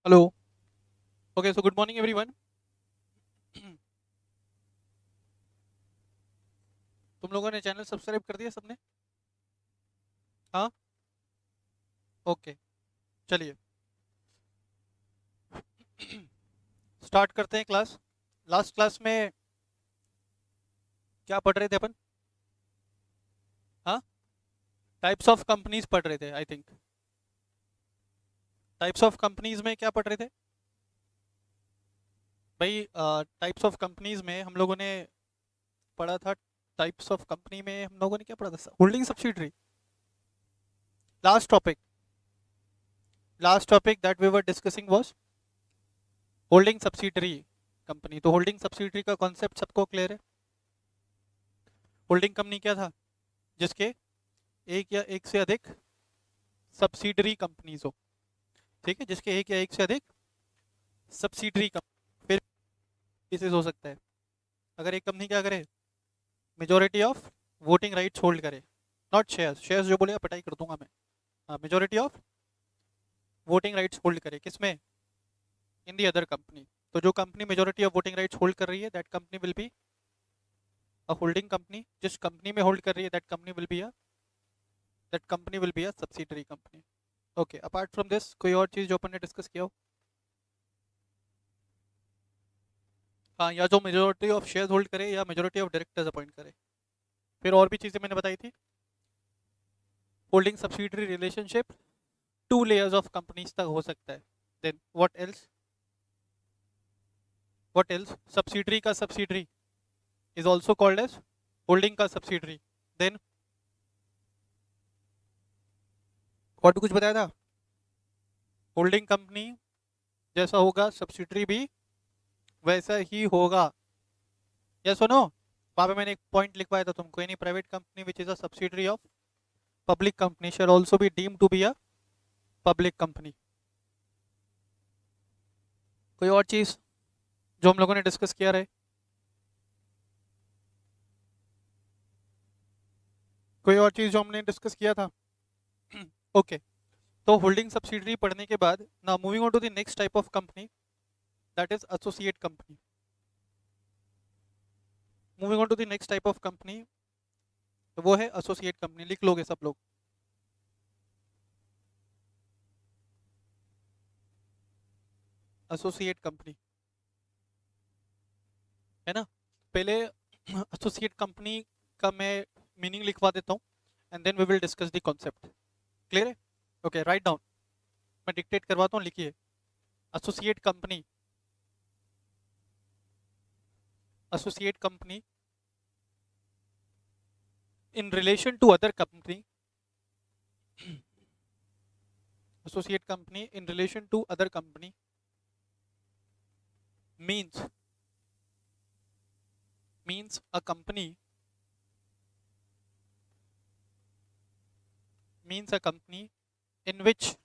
Hello. Okay, so good morning everyone. तुम लोगों ने चैनल सब्सक्राइब कर दिया सबने? हाँ। ओके, चलिए स्टार्ट करते हैं क्लास। लास्ट क्लास में क्या पढ़ रहे थे अपन? हाँ, टाइप्स ऑफ कंपनीज पढ़ रहे थे I think. Types of companies में क्या पढ़ रहे थे भाई? टाइप्स ऑफ कंपनीज में हम लोगों ने पढ़ा था। टाइप्स ऑफ कंपनी में हम लोगों ने क्या पढ़ा था? Holding subsidiary. Last topic last topic that we were discussing was holding subsidiary company. तो होल्डिंग सब्सिडरी का कॉन्सेप्ट सबको क्लियर है? होल्डिंग कंपनी क्या था? जिसके एक या एक से अधिक सब्सिडरी कंपनीज हो। ठीक है, जिसके एक या एक से अधिक सब्सिडरी कंपनी, फिर केसेस हो सकता है अगर एक कंपनी क्या करे, majority of voting rights hold करे। नॉट शेयर्स, शेयर्स जो बोलेगा पिटाई कर दूंगा मैं। हाँ, majority of voting rights hold करे, किसमें? इन दी अदर कंपनी। तो जो company majority of voting rights hold कर रही है that company will be a holding company. जिस कंपनी में होल्ड कर रही है that company will be a subsidiary company. Okay, apart from this कोई और चीज़ जो अपन ने डिस्कस किया हो? हाँ, या जो मेजोरिटी ऑफ शेयर्स होल्ड करे या मेजोरिटी ऑफ डायरेक्टर्स अपॉइंट करे। फिर और भी चीज़ें मैंने बताई थी। Holding subsidiary relationship two layers of companies तक हो सकता है। देन व्हाट एल्स सब्सिडरी का subsidiary is also called as holding का सब्सिडरी। देन और भी कुछ बताया था? होल्डिंग कंपनी जैसा होगा सब्सिडरी भी वैसा ही होगा। या सुनो, वहां पे मैंने एक पॉइंट लिखवाया था तुमको, any private company which is a subsidiary of public company shall also be deemed to be a public company. कोई और चीज जो हम लोगों ने डिस्कस किया रहे? कोई और चीज जो हमने डिस्कस किया था? ओके, तो होल्डिंग सब्सिडरी पढ़ने के बाद now moving on to the next type of company that is associate company. Moving on to the next type of company, तो वो है एसोसिएट कंपनी। लिख लोगे सब लोग? एसोसिएट कंपनी है ना। पहले एसोसिएट कंपनी का मैं मीनिंग लिखवा देता हूँ and then we will discuss the concept. Clear है? Okay, right down. मैं डिक्टेट करवाता हूँ, लिखिए। Associate company, associate company in relation to other company, associate company in relation to other company means means a company means a company in which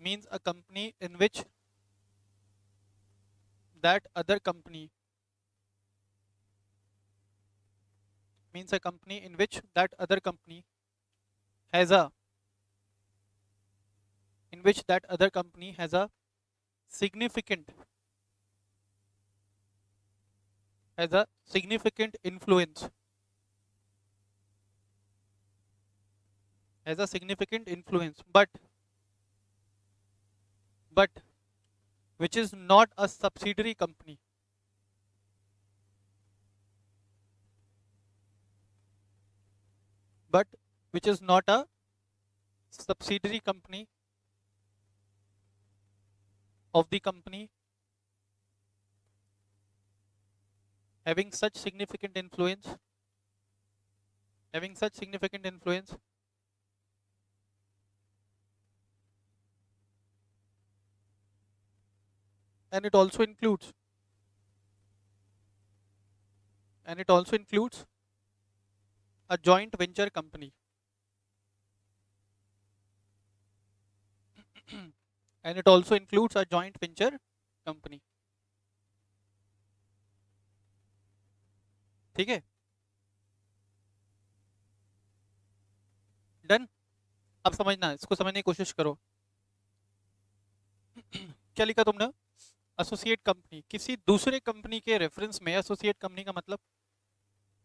means a company in which that other company means a company in which that other company has a in which that other company significant has a significant influence has a significant influence but which is not a subsidiary company, but which is not a subsidiary company of the company having such significant influence having such significant influence and it also includes and it also includes a joint venture company and it also includes a joint venture company। ठीक है, done. अब समझना, इसको समझने की कोशिश करो। क्या लिखा तुमने? Associate company. किसी दूसरे कंपनी के रेफरेंस में एसोसिएट कंपनी का मतलब,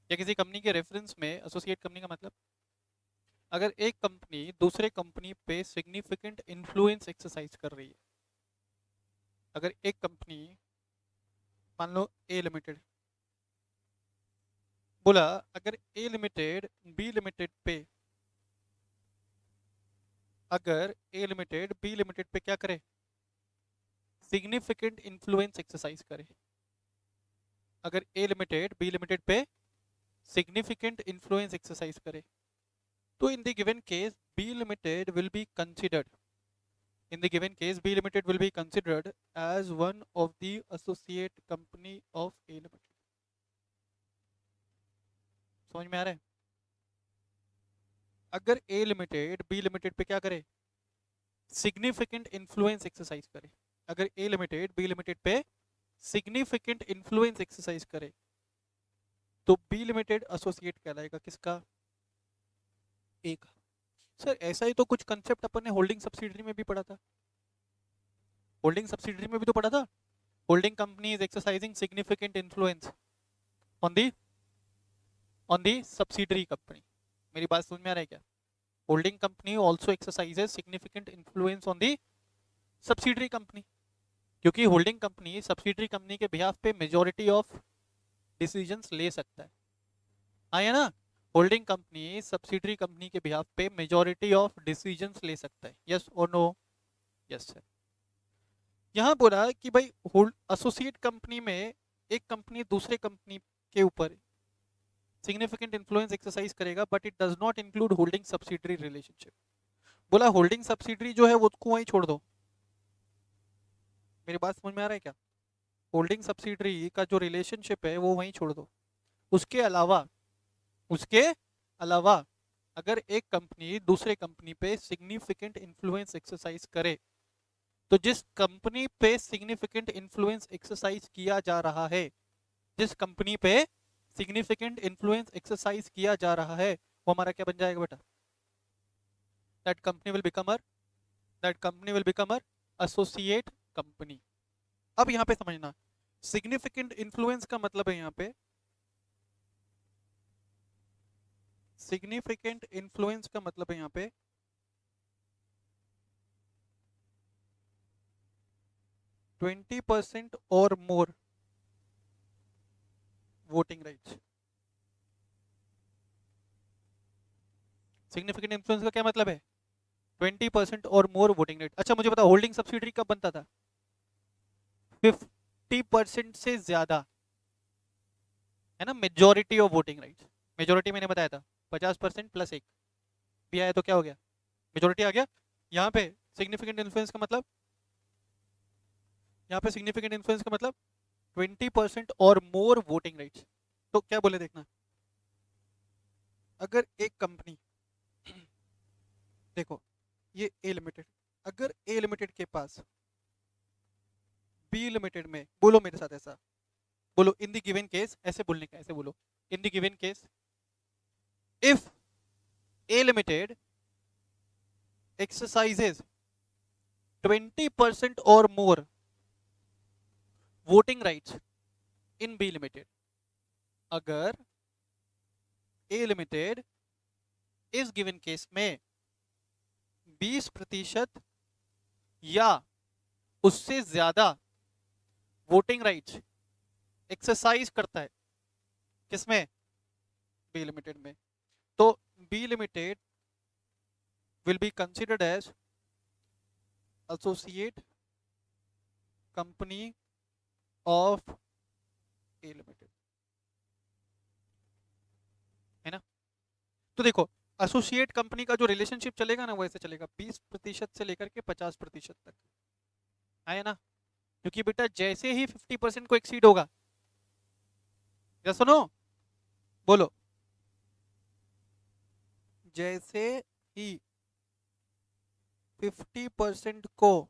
या किसी कंपनी के रेफरेंस में एसोसिएट कंपनी का मतलब, अगर एक कंपनी दूसरे कंपनी पे सिग्निफिकेंट इन्फ्लुएंस एक्सरसाइज कर रही है, अगर एक कंपनी मान लो ए लिमिटेड, बोला अगर ए लिमिटेड बी लिमिटेड पे, अगर ए लिमिटेड बी लिमिटेड पे क्या करे, सिग्निफिकेंट इन्फ्लुएंस एक्सरसाइज करे, अगर ए लिमिटेड बी लिमिटेड पे सिग्निफिकेंट इन्फ्लुएंस एक्सरसाइज करे, तो in the given case B limited will be considered, in the given case B limited will be considered as one of the associate company of A limited। समझ में आ रहा है? अगर A limited B limited पे क्या करे, significant influence exercise करे, अगर A लिमिटेड B लिमिटेड पे सिग्निफिकेंट इन्फ्लुएंस एक्सरसाइज करे, तो B लिमिटेड एसोसिएट कहलाएगा किसका? A का। सर ऐसा ही तो कुछ कंसेप्ट अपन ने होल्डिंग सब्सिडरी में भी पढ़ा था, होल्डिंग सब्सिडरी में भी तो पढ़ा था, holding company is exercising significant influence on the subsidiary company. मेरी बात समझ में आ रहा है क्या? Holding company also exercises significant influence on the subsidiary company, क्योंकि होल्डिंग कंपनी सब्सिडरी कंपनी के बिहाफ पे मेजॉरिटी ऑफ डिसीजंस ले सकता है। आया ना? होल्डिंग कंपनी सब्सिडरी कंपनी के बिहाफ पे मेजॉरिटी ऑफ डिसीजंस ले सकता है, यस और नो? Yes sir. यहां बोला कि भाई एसोसिएट कंपनी में एक कंपनी दूसरे कंपनी के ऊपर सिग्निफिकेंट इन्फ्लुएंस एक्सरसाइज करेगा, but it does not include holding subsidiary relationship. बोला होल्डिंग सब्सिडरी जो है वो उसको वहीं छोड़ दो। मेरी बात समझ में आ रहा है क्या? होल्डिंग सब्सिडरी का जो रिलेशनशिप है वो वहीं छोड़ दो। उसके अलावा अगर एक कंपनी दूसरे कंपनी पे सिग्निफिकेंट इन्फ्लुएंस एक्सरसाइज करे, तो जिस कंपनी पे सिग्निफिकेंट इन्फ्लुएंस एक्सरसाइज किया जा रहा है, जिस कंपनी पे सिग्निफिकेंट इन्फ्लुएंस एक्सरसाइज किया जा रहा है, वो हमारा क्या बन जाएगा बेटा? That company will become a associate company. अब यहां पे समझना, सिग्निफिकेंट इन्फ्लुएंस का मतलब है, यहां पे सिग्निफिकेंट इन्फ्लुएंस का मतलब है यहां पे 20% और मोर वोटिंग राइट्स। सिग्निफिकेंट इन्फ्लुएंस का क्या मतलब है? 20% और मोर वोटिंग राइट। अच्छा मुझे बताओ होल्डिंग सब्सिडरी कब बनता था? 50% से ज्यादा, है ना, majority of voting rights. Majority मैंने बताया था 50% प्लस एक भी आया तो क्या हो गया? मेजोरिटी आ गया। यहाँ पे सिग्निफिकेंट इन्फ्लुएंस का मतलब, यहाँ पे सिग्निफिकेंट इन्फ्लुएंस का मतलब 20% और मोर वोटिंग राइट्स। तो क्या बोले देखना, अगर एक कंपनी देखो ये ए लिमिटेड, अगर ए लिमिटेड के पास बी लिमिटेड में, बोलो मेरे साथ ऐसा बोलो, इन द गिवन केस, ऐसे बोलने का, ऐसे बोलो, इन the given case if A limited exercises 20% or more voting rights in B limited, अगर A limited इस गिवन केस में 20% या उससे ज्यादा वोटिंग राइट्स एक्सरसाइज करता है, किसमें? बी लिमिटेड में, तो B limited will be considered as associate company of A limited, है ना? तो देखो एसोसिएट कंपनी का जो रिलेशनशिप चलेगा ना वो ऐसे चलेगा, 20% से लेकर के 50% तक, है ना? क्योंकि बेटा जैसे ही 50% को एक्सीड होगा, या सुनो बोलो, जैसे ही 50% को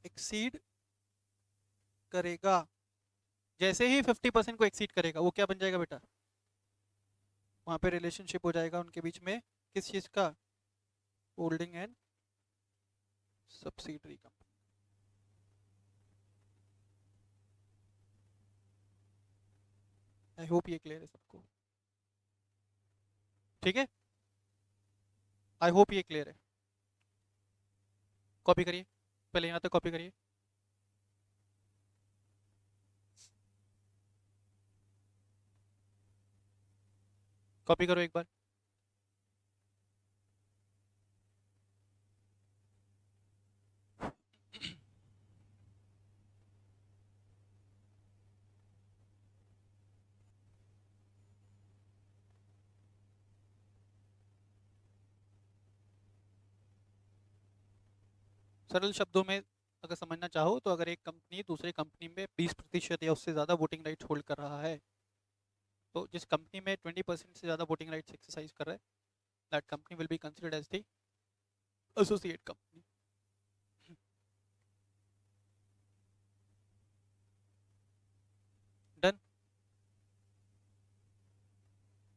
एक्सीड करेगा, जैसे ही 50% को एक्सीड करेगा वो क्या बन जाएगा बेटा? वहां पे रिलेशनशिप हो जाएगा उनके बीच में, किस चीज का? Holding and subsidiary company. I hope ये क्लियर है सबको, ठीक है, आई होप ये क्लियर है। कॉपी करिए, पहले यहाँ तक कॉपी करिए। कॉपी करो एक बार। सरल शब्दों में अगर समझना चाहो तो अगर एक कंपनी दूसरे कंपनी में 20% या उससे ज़्यादा वोटिंग राइट्स होल्ड कर रहा है, तो जिस कंपनी में 20% से ज़्यादा वोटिंग राइट्स एक्सरसाइज कर रहा है, that company will be considered as the associate company. Done.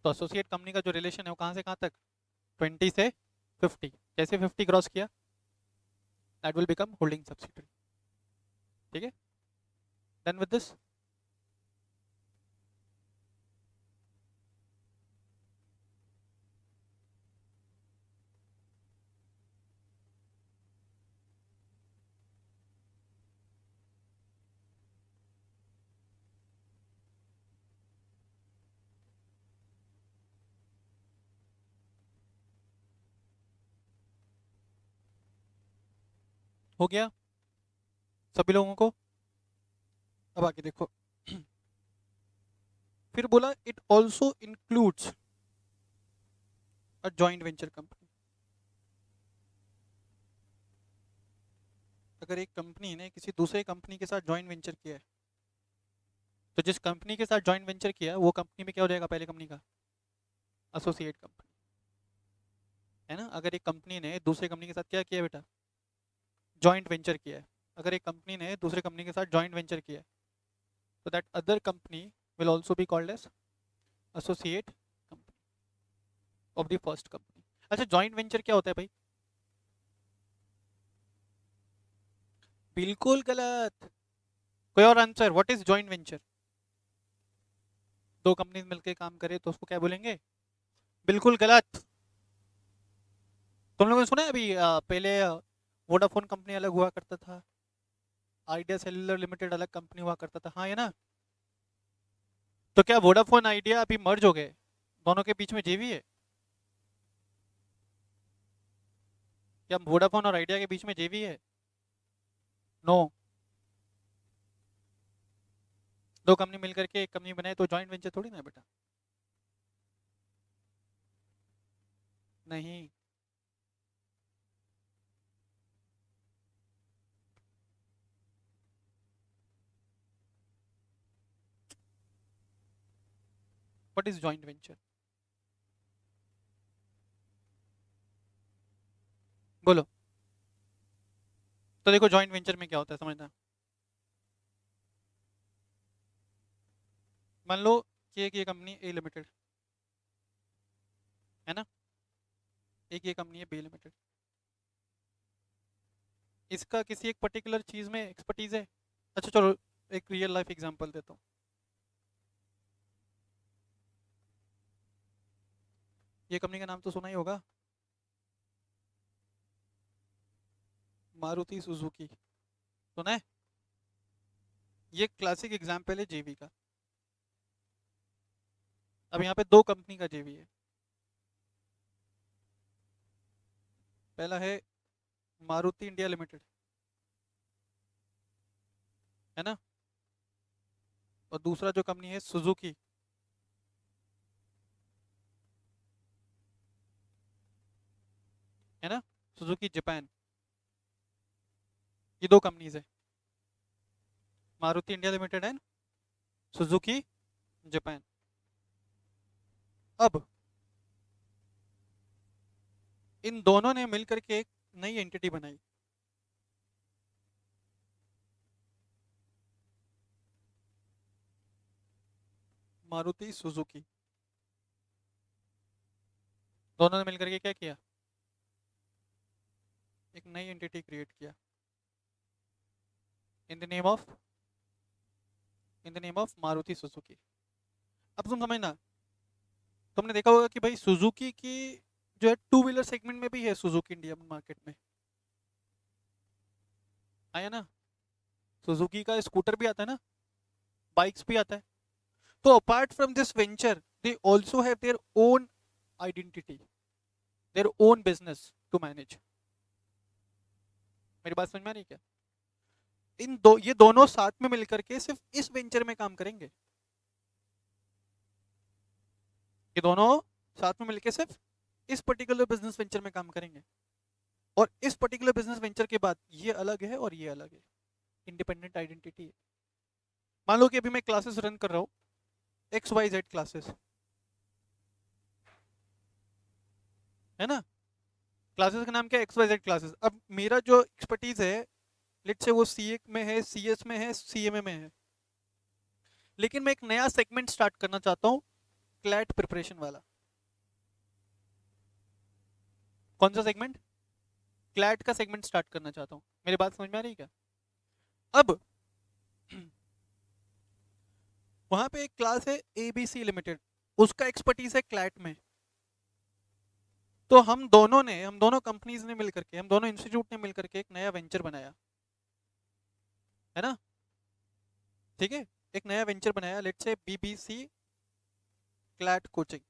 तो एसोसिएट कंपनी का जो रिलेशन है वो कहाँ से कहाँ तक, 20 से 50। जैसे 50 क्रॉस किया, that will become holding subsidiary. ठीक है, डन विद दिस। हो गया सभी लोगों को। अब आगे देखो, फिर बोला it also includes a joint venture company. अगर एक कंपनी ने किसी दूसरे कंपनी के साथ जॉइंट वेंचर किया है, तो जिस कंपनी के साथ जॉइंट वेंचर किया वो कंपनी में क्या हो जाएगा, पहले कंपनी का एसोसिएट कंपनी, है ना। अगर एक कंपनी ने दूसरे कंपनी के साथ क्या किया बेटा, जॉइंट वेंचर किया है, अगर एक कंपनी ने दूसरे कंपनी के साथ जॉइंट वेंचर किया है, तो that other company will also be called as associate company of the first company. अच्छा, जॉइंट वेंचर क्या होता है भाई? बिल्कुल गलत। कोई और answer? What is joint venture? दो कंपनी मिलकर काम करे तो उसको क्या बोलेंगे? बिल्कुल गलत। तुम लोगों ने सुना है अभी पहले वोडाफोन कंपनी अलग हुआ करता था, आइडिया सेल्युलर लिमिटेड अलग कंपनी हुआ करता था, हाँ, ये ना। तो क्या वोडाफोन आइडिया अभी मर्ज हो गए, दोनों के बीच में जेवी है? क्या वोडाफोन और आइडिया के बीच में जेवी है? नो। दो कंपनी मिलकर के एक कंपनी बनाए तो जॉइंट वेंचर थोड़ी ना है बेटा। नहीं। What is joint venture? बोलो। तो देखो जॉइंट वेंचर में क्या होता है समझना। मान लो कि एक ये कंपनी ए लिमिटेड है ना, एक ये कंपनी है बी लिमिटेड, इसका किसी एक पर्टिकुलर चीज में एक्सपर्टीज है। अच्छा चलो एक रियल लाइफ एग्जांपल देता हूँ। ये कंपनी का नाम तो सुना ही होगा, मारुति सुजुकी, सुना है? ये क्लासिक एग्जांपल है जेवी का। अब यहाँ पे दो कंपनी का जेवी है, पहला है मारुति इंडिया लिमिटेड, है ना, और दूसरा जो कंपनी है सुजुकी, है ना, सुजुकी जापान। ये दो कंपनीज है, Maruti India limited and Suzuki Japan. अब इन दोनों ने मिलकर के एक नई एंटिटी बनाई, मारुति सुजुकी। दोनों ने मिलकर के क्या किया, एक नई एंटिटी क्रिएट किया in the name of Maruti Suzuki. अब तुम समझना, तुमने देखा होगा कि भाई सुजुकी की जो है टू व्हीलर सेगमेंट में भी है सुजुकी इंडियन मार्केट में, आया ना। सुजुकी का स्कूटर भी आता है ना, बाइक्स भी आता है। तो apart from this venture they also have their own identity, their own business to manage. मेरी बात समझ में आ रही है क्या? ये दोनों साथ में मिलकर के सिर्फ इस वेंचर में काम करेंगे, ये दोनों साथ में मिलकर सिर्फ इस पर्टिकुलर बिजनेस वेंचर में काम करेंगे। और इस पर्टिकुलर बिजनेस वेंचर के बाद ये अलग है और ये अलग है, इंडिपेंडेंट आइडेंटिटी है। मान लो कि अभी मैं क्लासेस रन कर रहा हूँ, XYZ क्लासेस, है ना। क्लासेस का नाम क्या है? XYZ classes. अब मेरा जो एक्सपर्टीज है, लेट्स से वो CA में है, CS में है, CMA में है, लेकिन मैं एक नया सेगमेंट स्टार्ट करना चाहता हूँ, क्लैट प्रिपरेशन वाला। कौन सा सेगमेंट? क्लैट का सेगमेंट स्टार्ट करना चाहता हूँ। मेरी बात समझ में आ रही है क्या? अब वहां पे एक क्लास है ABC लिमिटेड, उसका एक्सपर्टीज है क्लैट में। तो हम दोनों कंपनीज ने मिलकर के, हम दोनों इंस्टीट्यूट ने मिलकर के एक नया वेंचर बनाया, है ना। ठीक है, एक नया वेंचर बनाया, let's say BBC CLAT coaching.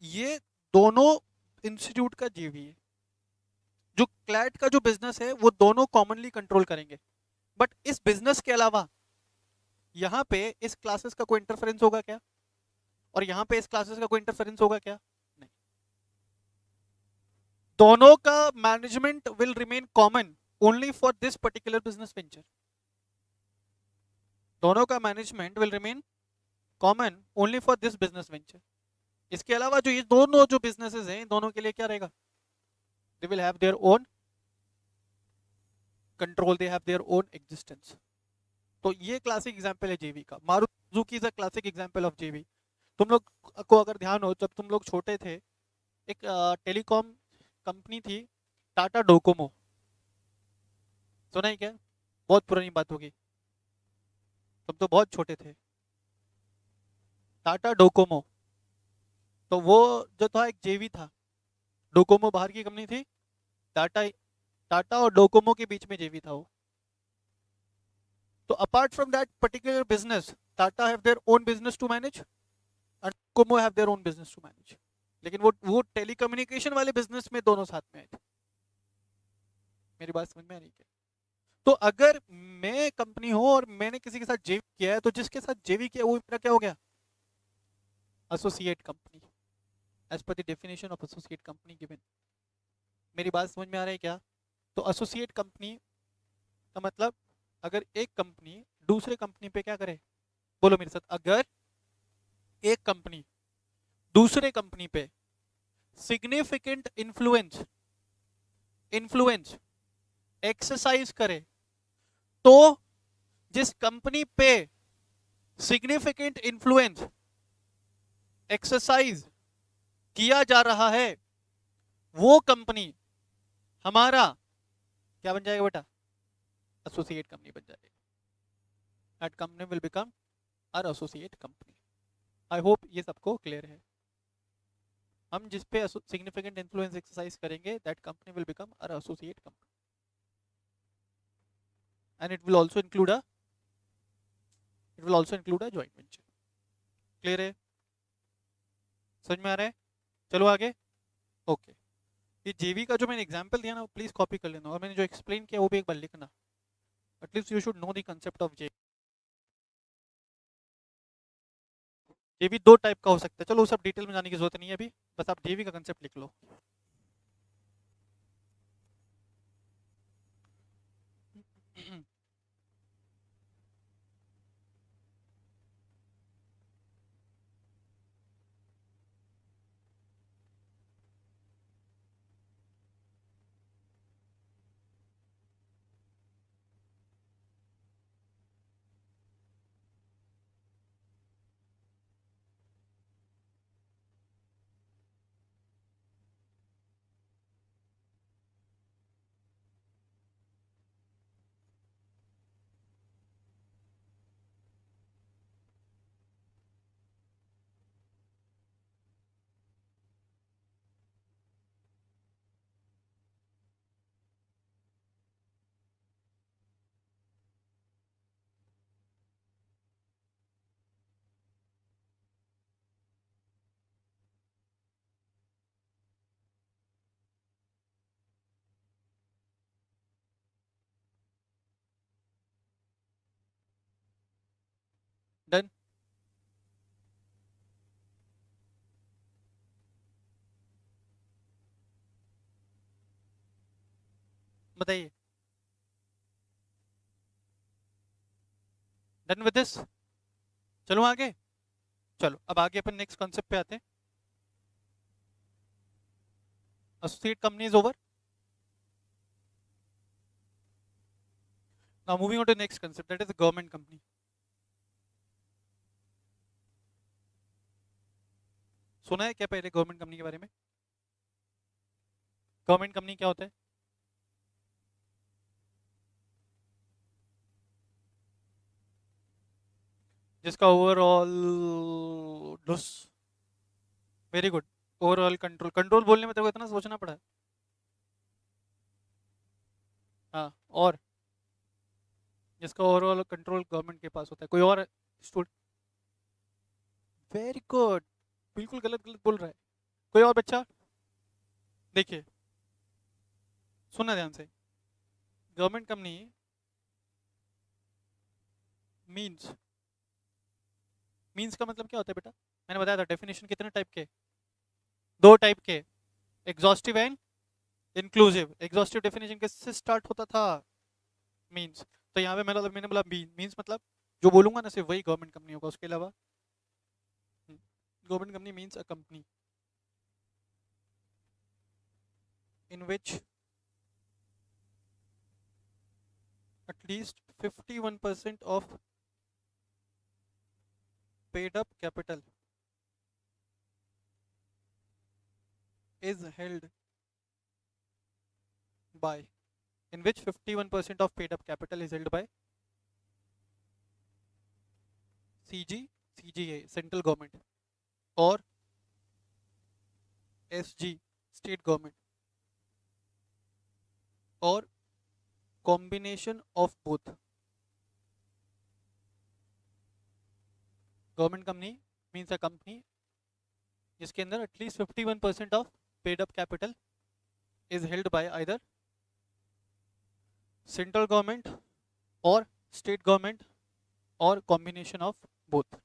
ये दोनों इंस्टीट्यूट का JV है। जो क्लैट का जो बिजनेस है वो दोनों कॉमनली कंट्रोल करेंगे, बट इस बिजनेस के अलावा यहाँ पे इस क्लासेस का कोई इंटरफेरेंस होगा क्या? और यहाँ पे इस क्लासेस का कोई इंटरफेरेंस होगा क्या? नहीं। दोनों का management will remain common only for this particular business venture. दोनों का management will remain common only for this business venture. इसके अलावा जो ये दोनों जो बिजनेसेस हैं, इन दोनों के लिए क्या रहेगा? They will have their own control, they have their own existence. तो ये क्लासिक एग्जांपल है JV का। Maruti Suzuki is a classic example of JV। तुम लोग को अगर ध्यान हो, जब तुम लोग छोटे थे, एक टेलीकॉम कंपनी थी, टाटा डोकोमो। सुना है क्या? बहुत पुरानी बात होगी, तुम तो बहुत छोटे थे। टाटा डोकोमो, तो वो जो था एक JV था। डोकोमो बाहर की कंपनी थी, टाटा टाटा और डोकोमो के बीच में JV था वो। तो apart from that particular business, Tata have their own business to manage and Docomo have their own business to manage. लेकिन वो टेलीकम्युनिकेशन वाले बिजनेस में दोनों साथ में आए थे। मेरी बात समझ में आ रही है? तो अगर मैं कंपनी हूं और मैंने किसी के साथ JV किया है, तो जिसके साथ JV किया वो मेरा क्या हो गया? Associate company, as per the definition of associate company given. मेरी बात समझ में आ रही है क्या? तो एसोसिएट कंपनी का मतलब, अगर एक कंपनी दूसरे कंपनी पे क्या करे, बोलो मेरे साथ, अगर एक कंपनी दूसरे कंपनी पे सिग्निफिकेंट इन्फ्लुएंस इन्फ्लुएंस एक्सरसाइज करे, तो जिस कंपनी पे सिग्निफिकेंट इन्फ्लुएंस एक्सरसाइज किया जा रहा है, वो कंपनी हमारा क्या बन जाएगा बेटा? एसोसिएट कंपनी बन जाएगी। That company will become our associate company. I hope ये सबको क्लियर है। हम जिस पे सिग्निफिकेंट इन्फ्लुएंस एक्सरसाइज करेंगे, that company will become our associate company, and it will also include a joint venture. Clear है? समझ में आ रहा है? चलो आगे। ओके, ये JV का जो मैंने एग्जांपल दिया ना, प्लीज कॉपी कर लेना, और मैंने जो एक्सप्लेन किया वो भी एक बार लिखना। At least you should know the concept of JV। JV दो टाइप का हो सकता है, चलो वो सब डिटेल में जाने की जरूरत नहीं है अभी, बस आप JV का कंसेप्ट लिख लो। बताइए, डन विद दिस? चलो आगे। चलो अब आगे अपन नेक्स्ट कॉन्सेप्ट पे आते हैं। Associate company is over. Now moving on to next concept, that is government company. सुना है क्या पहले गवर्नमेंट कंपनी के बारे में? गवर्नमेंट कंपनी क्या होता है? जिसका ओवरऑल डुस, very good, overall control, control बोलने में तेरे को इतना सोचना पड़ा है। हाँ, और जिसका ओवरऑल कंट्रोल गवर्नमेंट के पास होता है। कोई और स्टूडेंट? वेरी गुड, बिल्कुल गलत गलत बोल रहा है। कोई और बच्चा? देखिए, सुनना ध्यान से। गवर्नमेंट कंपनी मीन्स, मीन्स का मतलब क्या होता है बेटा? मैंने बताया था डेफिनेशन कितने टाइप के, दो टाइप के, exhaustive and inclusive. Exhaustive definition किससे स्टार्ट होता था? मीन्स। तो यहाँ पे मैंने बोला मीन्स मतलब जो बोलूंगा ना सिर्फ वही गवर्नमेंट कंपनी होगा, उसके अलावा government company means a company in which at least 51% of paid up capital is held by, in which 51% of paid up capital is held by CG, CGA central government, or SG state government, or combination of both. Government company means a company जिसके अंदर at least 51% of paid up capital is held bye either central government और state government और combination of both.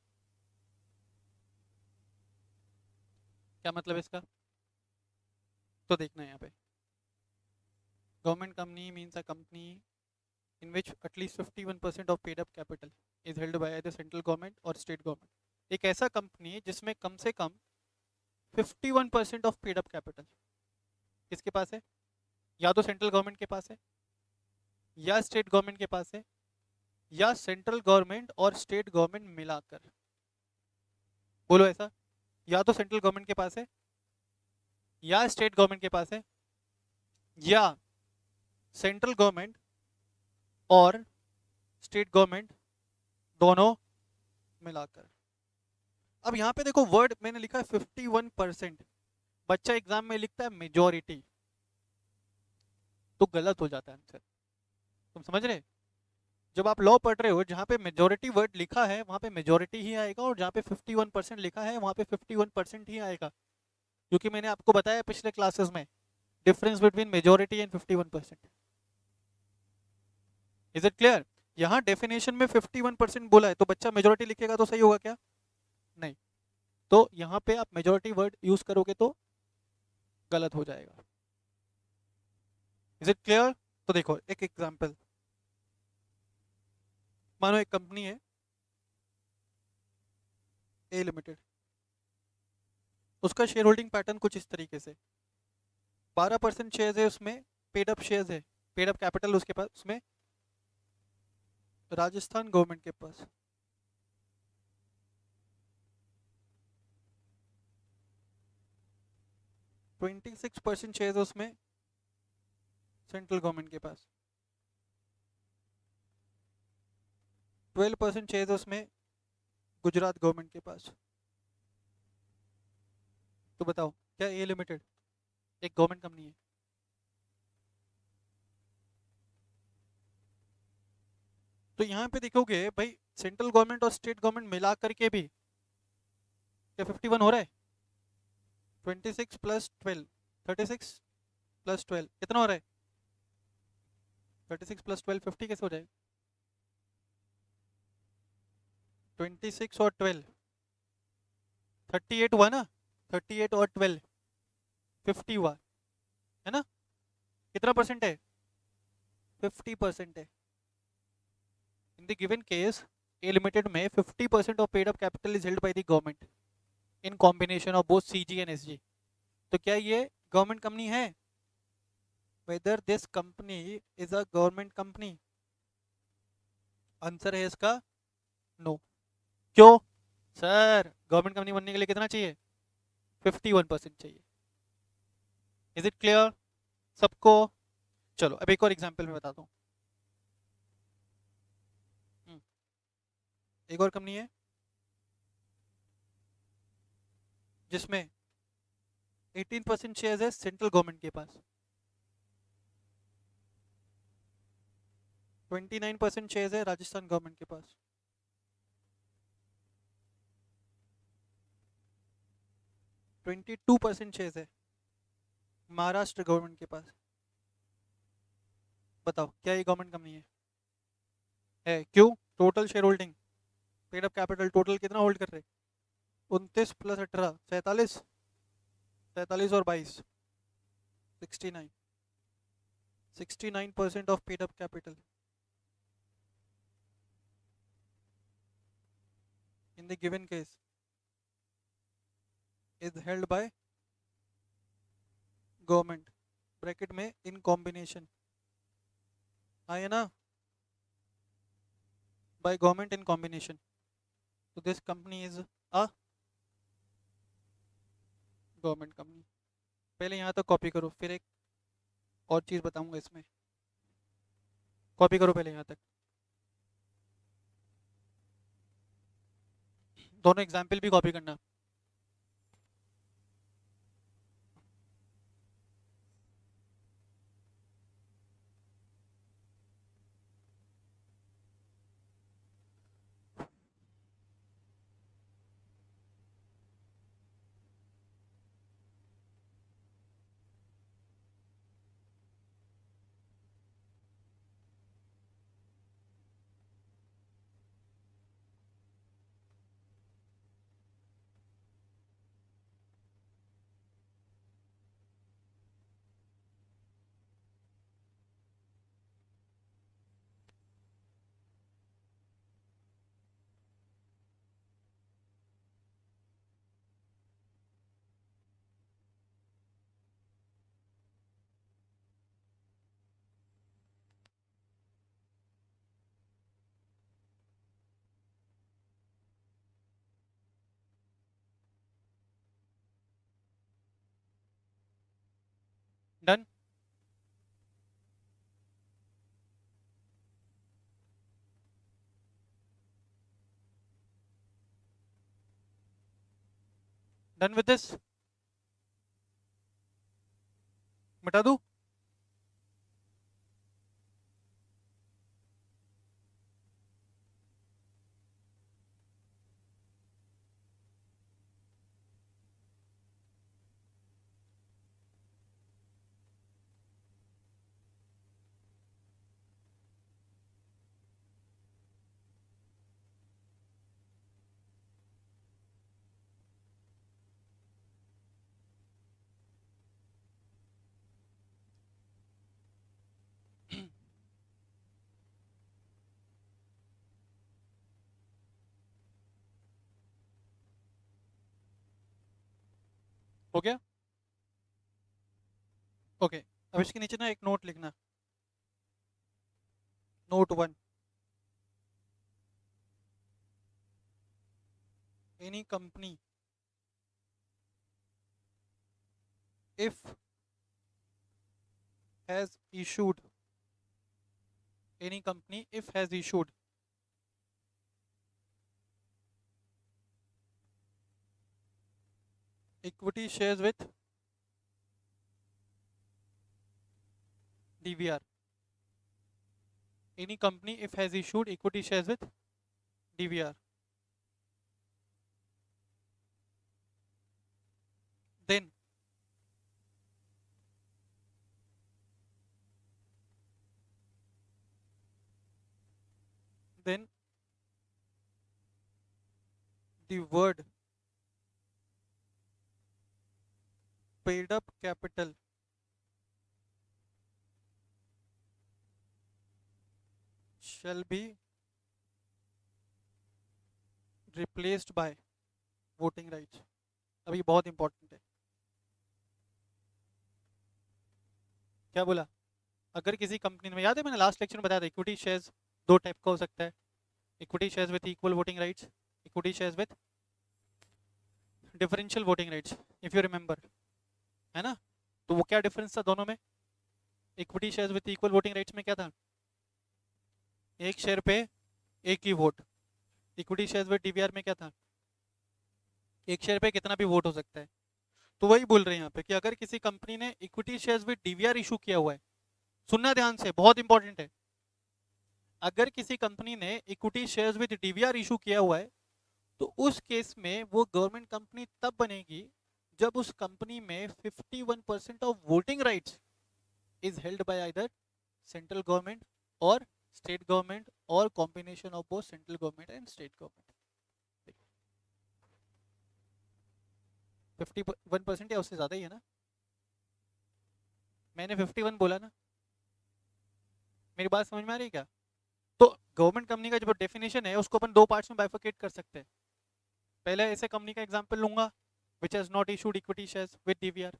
क्या मतलब इसका? तो देखना है यहाँ पे, government company means a company in which at least 51% of paid up capital is held by either central government और state government। एक ऐसा कंपनी है जिसमें कम से कम 51% ऑफ पेड अप कैपिटल किसके पास है? या तो सेंट्रल गवर्नमेंट के पास है, या स्टेट गवर्नमेंट के पास है, या सेंट्रल गवर्नमेंट और स्टेट गवर्नमेंट मिलाकर। बोलो ऐसा, या तो सेंट्रल गवर्नमेंट के पास है, या स्टेट गवर्नमेंट के पास है, या सेंट्रल गवर्नमेंट और स्टेट गवर्नमेंट दोनों मिलाकर। अब यहाँ पे देखो वर्ड मैंने लिखा है 51%, बच्चा एग्जाम में लिखता है मेजोरिटी, तो गलत हो जाता है आंसर। तुम समझ रहे? जब आप लॉ पढ़ रहे हो, जहाँ पे मेजोरिटी वर्ड लिखा है वहाँ पे मेजोरिटी ही आएगा, और जहाँ पे 51% लिखा है वहाँ पे 51% ही आएगा, क्योंकि मैंने आपको बताया पिछले क्लासेस में difference between majority and 51%। Is it clear? यहाँ डेफिनेशन में 51% बोला है, तो बच्चा मेजोरिटी लिखेगा तो सही होगा क्या? नहीं, तो यहाँ पे आप मेजोरिटी वर्ड यूज करोगे तो गलत हो जाएगा। Is it clear? तो देखो एक एग्जांपल, मानो एक कंपनी है ए लिमिटेड, उसका शेयर होल्डिंग पैटर्न कुछ इस तरीके से, 12% शेयर है उसमें, पेड अप शेयर है, पेड अप कैपिटल उसके पास, उसमें राजस्थान गवर्नमेंट के पास, 26% शेयर उसमें सेंट्रल गवर्नमेंट के पास, 12% शेयर उसमें गुजरात गवर्नमेंट के पास। तो बताओ क्या ए लिमिटेड एक गवर्नमेंट कंपनी है? तो यहाँ पे देखोगे भाई सेंट्रल गवर्नमेंट और स्टेट गवर्नमेंट मिला करके भी क्या 51 हो रहा है? 26 प्लस 12, 36 प्लस 12 कितना हो रहा है? 36 प्लस 12 50 कैसे हो जाएगा? 26 और 12 38 हुआ ना, 38 और 12 50 हुआ है ना? कितना परसेंट है? 50% है। इन the given case A limited में 50% of paid up capital is held by the government in combination of both CG and SG. तो क्या ये गवर्नमेंट कंपनी है? Whether this company is a government company? Answer है इसका no. क्यों sir? Government company बनने के लिए कितना चाहिए? 51% चाहिए। इज इट क्लियर सबको? चलो अब एक और एग्जांपल में बताता हूँ। एक और कंपनी है जिसमें 18% शेयर्स है सेंट्रल गवर्नमेंट के पास, 29% शेयर्स है राजस्थान गवर्नमेंट के पास, 22% शेयर्स है महाराष्ट्र गवर्नमेंट के पास। बताओ क्या ये गवर्नमेंट कंपनी है? क्यों? Total share holding, paid up capital total कितना होल्ड कर रहे? 29 प्लस 18 47, 47 और 22 69, 69% of paid up capital in the given case is held by government, bracket में इन कॉम्बिनेशन आया ना, by government in combination, so this company is a government company. पहले यहाँ तक कॉपी करो, फिर एक और चीज़ बताऊंगा इसमें। कॉपी करो पहले यहाँ तक, दोनों एग्जाम्पल भी कॉपी करना। डन? Done with this? मिटा दूं? हो गया? ओके, अब इसके नीचे ना एक नोट लिखना, note 1, any company if has issued, any company if has issued equity shares with DVR, any company if has issued equity shares with DVR, then the word paid up capital shall be replaced by voting rights। अभी बहुत important है, क्या बोला? अगर किसी company में, याद है मैंने लास्ट लेक्चर में बताया था इक्विटी शेयर्स दो टाइप का हो सकता है, equity shares with equal voting rights, equity shares with differential voting rights, if you remember, है ना? तो वो क्या डिफरेंस था दोनों में? Equity shares with equal voting rights में क्या था? एक शेयर पे एक ही vote. Equity shares with DVR में क्या था? एक शेयर पे कितना भी वोट हो सकता है। तो वही बोल रहे हैं यहाँ पे कि अगर किसी कंपनी ने equity shares with DVR issue किया हुआ है, सुनना ध्यान से, बहुत इंपॉर्टेंट है, अगर किसी कंपनी ने equity shares with DVR issue किया हुआ है तो उस केस में वो गवर्नमेंट कंपनी तब बनेगी जब उस कंपनी में 51% of voting rights is held bye either central government और स्टेट गवर्नमेंट और combination of both central government and state government. 51% या उससे ज्यादा ही है ना, मैंने 51 बोला ना, मेरी बात समझ में आ रही है क्या? तो गवर्नमेंट कंपनी का जो डेफिनेशन है उसको अपन दो पार्ट्स में बाइफरकेट कर सकते हैं। पहले ऐसे कंपनी का एग्जांपल लूंगा which has not issued equity shares with DVR.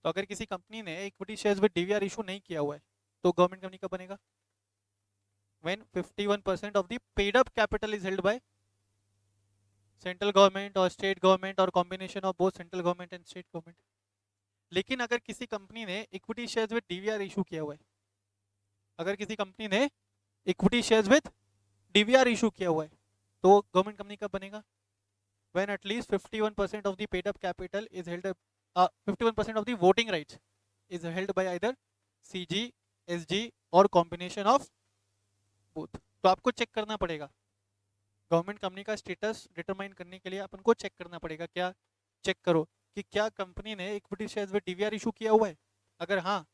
तो अगर किसी कंपनी ने equity shares with DVR issue नहीं किया हुआ है तो गवर्नमेंट कंपनी कब बनेगा? When 51% of the paid up capital is held by central government और स्टेट गवर्नमेंट और combination of both central government and state government. लेकिन अगर किसी कंपनी ने equity shares with DVR issue किया हुआ है, अगर किसी कंपनी ने equity shares with DVR issue किया हुआ है तो गवर्नमेंट कंपनी कब बनेगा? when at least 51% of the paid up capital is held 51% of the voting rights is held by either CG, SG और combination of both। तो आपको चेक करना पड़ेगा, गवर्नमेंट कंपनी का स्टेटस डिटरमाइन करने के लिए अपन को चेक करना पड़ेगा। क्या चेक करो कि क्या कंपनी ने equity shares with DVR issue किया हुआ है, अगर हाँ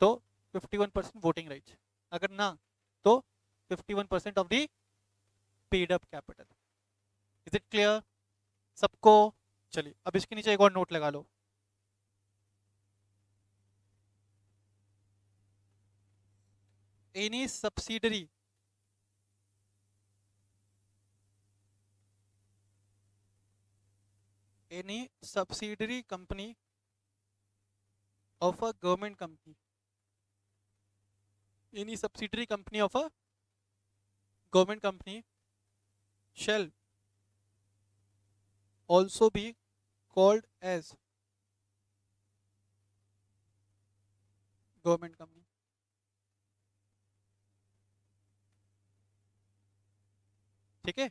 तो 51% वोटिंग राइट्स, अगर ना तो 51% of the paid up capital. Is it clear सबको? चलिए अब इसके नीचे एक और नोट लगा लो, any subsidiary company of a government company, any subsidiary company of a government company shall also be called as government company। ठीक है,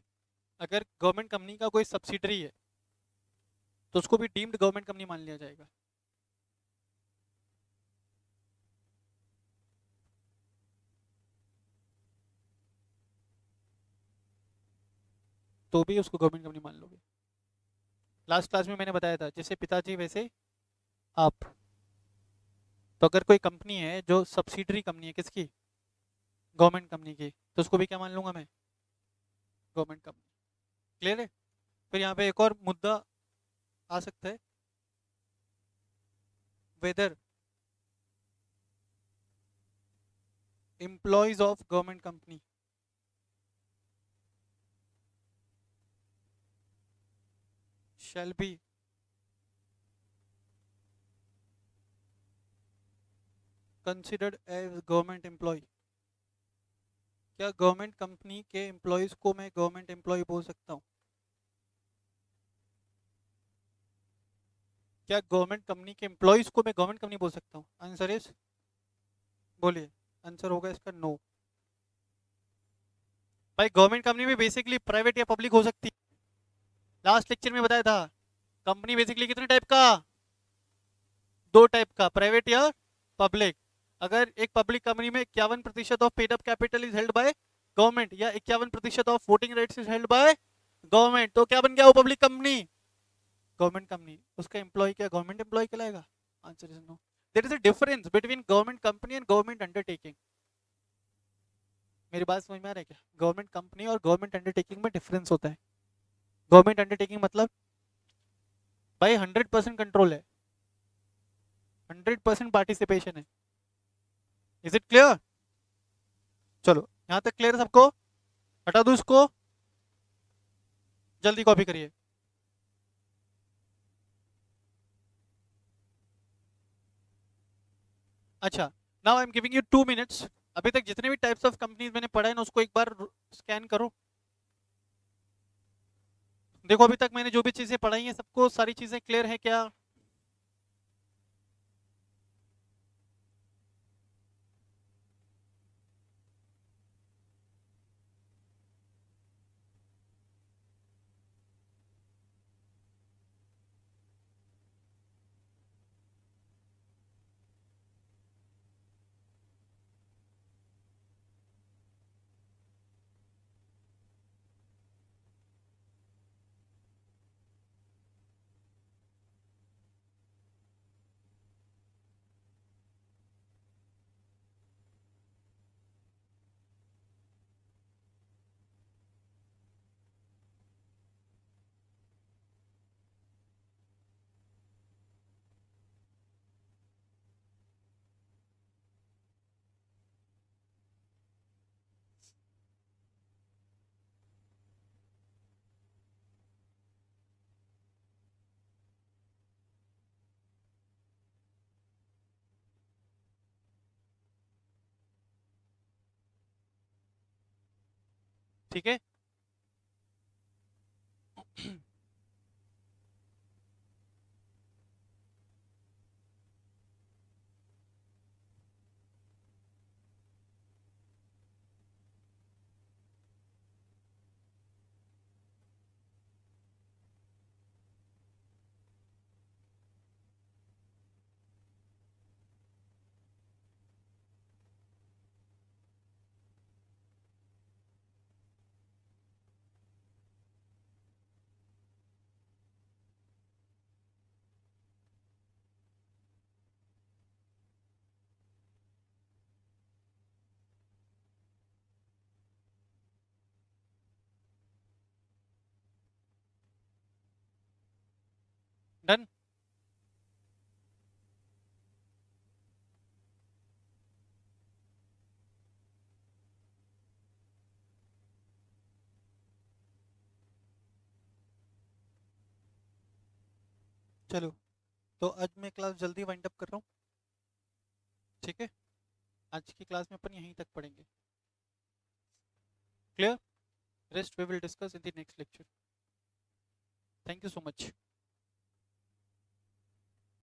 अगर गवर्नमेंट कंपनी का कोई सब्सिडरी है तो उसको भी डीम्ड गवर्नमेंट कंपनी मान लिया जाएगा। तो भी उसको गवर्नमेंट कंपनी मान लोगे। लास्ट क्लास में मैंने बताया था जैसे पिताजी वैसे आप। तो अगर कोई कंपनी है जो सब्सिडरी कंपनी है किसकी? गवर्नमेंट कंपनी की, तो उसको भी क्या मान लूंगा मैं? Government company. क्लियर है? फिर यहाँ पे एक और मुद्दा आ सकता है, whether employees of government company shall be considered as government employee। क्या गवर्नमेंट कंपनी के एम्प्लॉयज को मैं गवर्नमेंट एम्प्लॉय बोल सकता हूँ? क्या गवर्नमेंट कंपनी के एम्प्लॉयज को मैं गवर्नमेंट कंपनी बोल सकता हूँ? आंसर इज, बोलिए, आंसर होगा इसका नो। भाई गवर्नमेंट कंपनी में बेसिकली प्राइवेट या पब्लिक हो सकती है। लास्ट लेक्चर में बताया था कंपनी बेसिकली कितने टाइप का? दो टाइप का, प्राइवेट या पब्लिक। अगर एक पब्लिक कंपनी में 51% of paid up capital is held by government या 51% of voting rights is held by government, तो क्या बन गया वो पब्लिक कंपनी? Government company. उसका एम्प्लॉय क्या गवर्नमेंट एम्प्लॉय कहलाएगा? Answer is no. There is a difference between government company and government undertaking. मेरी बात समझ में आ रहा है क्या? गवर्नमेंट कंपनी और गवर्नमेंट अंडरटेकिंग में डिफरेंस होता है। गवर्नमेंट अंडरटेकिंग मतलब भाई 100% कंट्रोल है, 100% पार्टिसिपेशन है। Is it clear? चलो यहाँ तक क्लियर सबको? हटा दो इसको, जल्दी कॉपी करिए। अच्छा, now I am giving you 2 minutes. अभी तक जितने भी टाइप्स ऑफ कंपनीज मैंने पढ़ा है ना, उसको एक बार स्कैन करो। देखो अभी तक मैंने जो भी चीजें पढ़ाई हैं, सबको सारी चीजें क्लियर है क्या? ठीक है। डन। चलो, तो आज मैं क्लास जल्दी वाइंड अप कर रहा हूँ। ठीक है, आज की क्लास में अपन यहीं तक पढ़ेंगे। Clear? Rest we will discuss in the next lecture. Thank you so much.